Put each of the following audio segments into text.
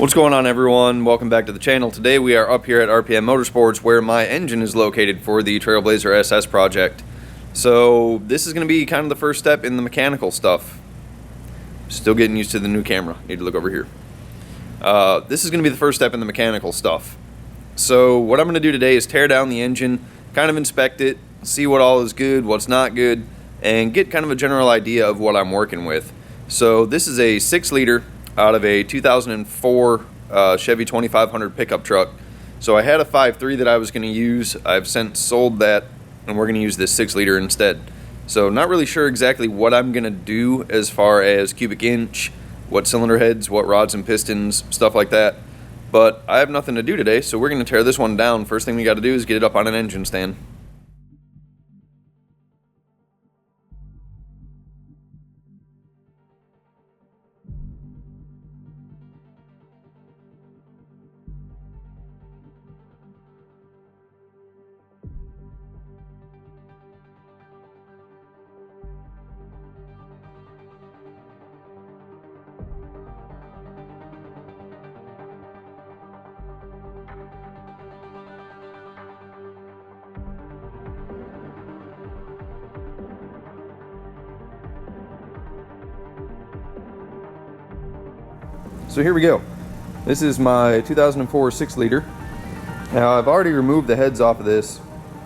What's going on, everyone? Welcome back to the channel. Today we are up here at RPM Motorsports where my engine is located for the Trailblazer SS project. So this is going to be kind of the first step in the mechanical stuff. Still getting used to the new camera. Need to look over here. This is going to be the first step in the mechanical stuff. So what I'm going to do today is tear down the engine, kind of inspect it, see what all is good, what's not good, and get kind of a general idea of what I'm working with. So this is a 6-liter out of a 2004 Chevy 2500 pickup truck. So I had a 5.3 that I was going to use. I've since sold that, and we're going to use this 6-liter instead. So not really sure exactly what I'm going to do as far as cubic inch, what cylinder heads, what rods and pistons, stuff like that. But I have nothing to do today, so we're going to tear this one down. First thing we got to do is get it up on an engine stand. So here we go. This is my 2004 6-liter. Now I've already removed the heads off of this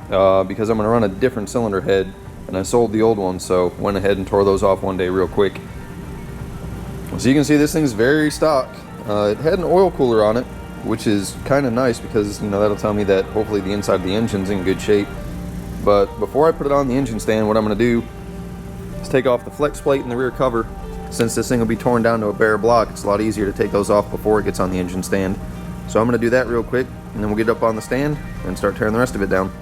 because I'm going to run a different cylinder head, and I sold the old one, so went ahead and tore those off one day real quick. So you can see this thing's very stock. It had an oil cooler on it, which is kind of nice because that'll tell me that hopefully the inside of the engine's in good shape. But before I put it on the engine stand, what I'm going to do is take off the flex plate and the rear cover. Since this thing will be torn down to a bare block, it's a lot easier to take those off before it gets on the engine stand. So I'm going to do that real quick, and then we'll get up on the stand and start tearing the rest of it down.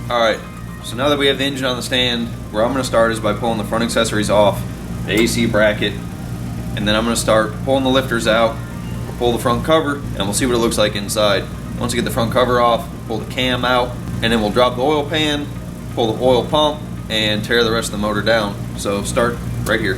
Alright, so now that we have the engine on the stand, where I'm going to start is by pulling the front accessories off, the AC bracket, and then I'm going to start pulling the lifters out, we'll pull the front cover, and we'll see what it looks like inside. Once we get the front cover off, pull the cam out, and then we'll drop the oil pan, pull the oil pump, and tear the rest of the motor down. So start right here.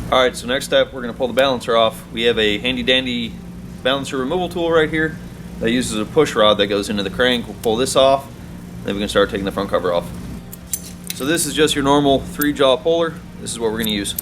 Alright, so next step, we're going to pull the balancer off. We have a handy dandy balancer removal tool right here that uses a push rod that goes into the crank. We'll pull this off, then we can start taking the front cover off. So this is just your normal 3-jaw puller. This is what we're going to use.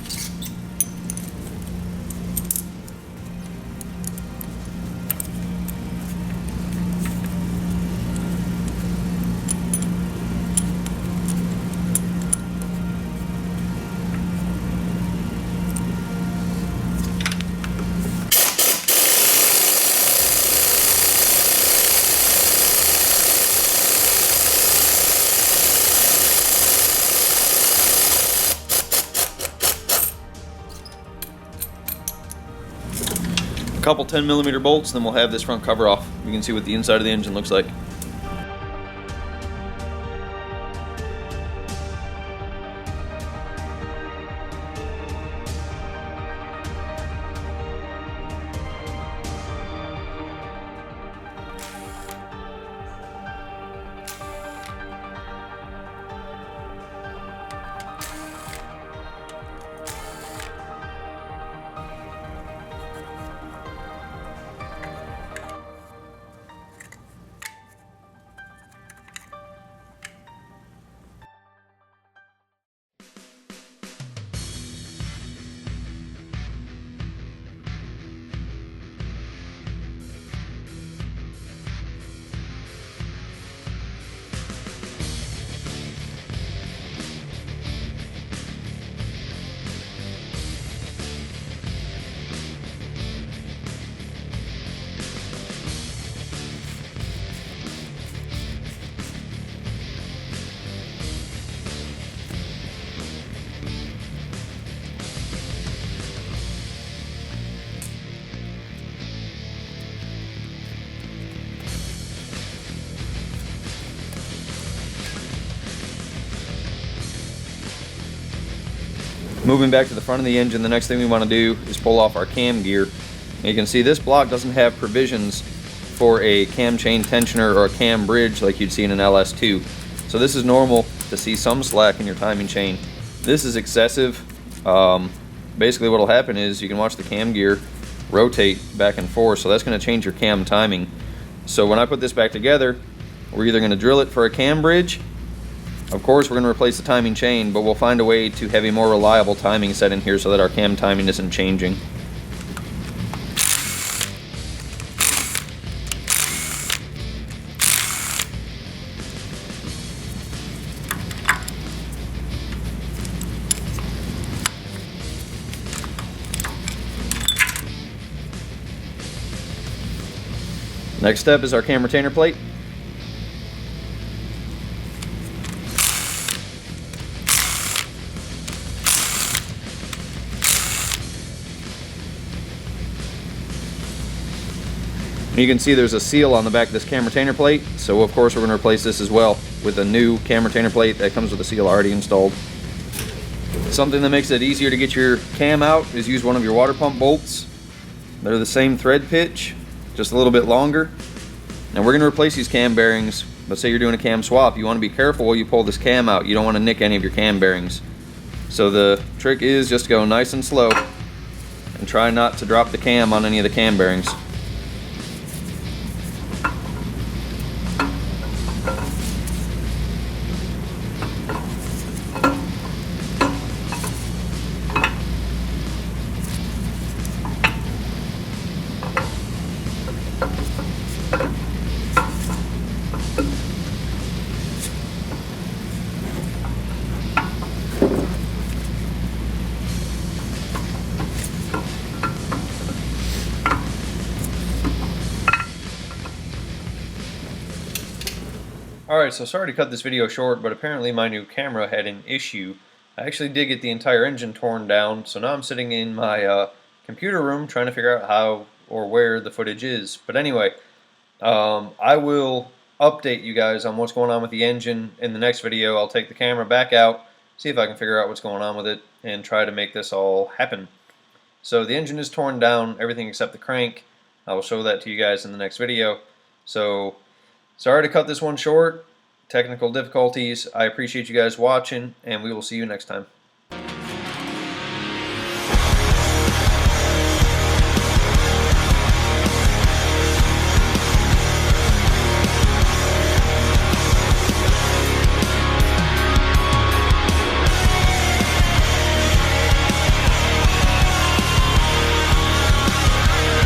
Couple 10mm bolts, then we'll have this front cover off. You can see what the inside of the engine looks like. Moving back to the front of the engine, the next thing we want to do is pull off our cam gear. And you can see this block doesn't have provisions for a cam chain tensioner or a cam bridge like you'd see in an LS2. So this is normal to see some slack in your timing chain. This is excessive. Basically what will happen is you can watch the cam gear rotate back and forth, so that's going to change your cam timing. So when I put this back together, we're either going to drill it for a cam bridge. Of course we're going to replace the timing chain, but we'll find a way to have a more reliable timing set in here so that our cam timing isn't changing. Next step is our cam retainer plate. And you can see there's a seal on the back of this cam retainer plate, so of course we're going to replace this as well with a new cam retainer plate that comes with a seal already installed. Something that makes it easier to get your cam out is use one of your water pump bolts. They're the same thread pitch, just a little bit longer. Now we're going to replace these cam bearings. Let's say you're doing a cam swap. You want to be careful while you pull this cam out. You don't want to nick any of your cam bearings. So the trick is just go nice and slow and try not to drop the cam on any of the cam bearings. Alright, so sorry to cut this video short, but apparently my new camera had an issue. I actually did get the entire engine torn down, so now I'm sitting in my computer room trying to figure out how or where the footage is. But anyway, I will update you guys on what's going on with the engine in the next video. I'll take the camera back out, see if I can figure out what's going on with it, and try to make this all happen. So the engine is torn down, everything except the crank. I will show that to you guys in the next video. So sorry to cut this one short. Technical difficulties. I appreciate you guys watching, and we will see you next time.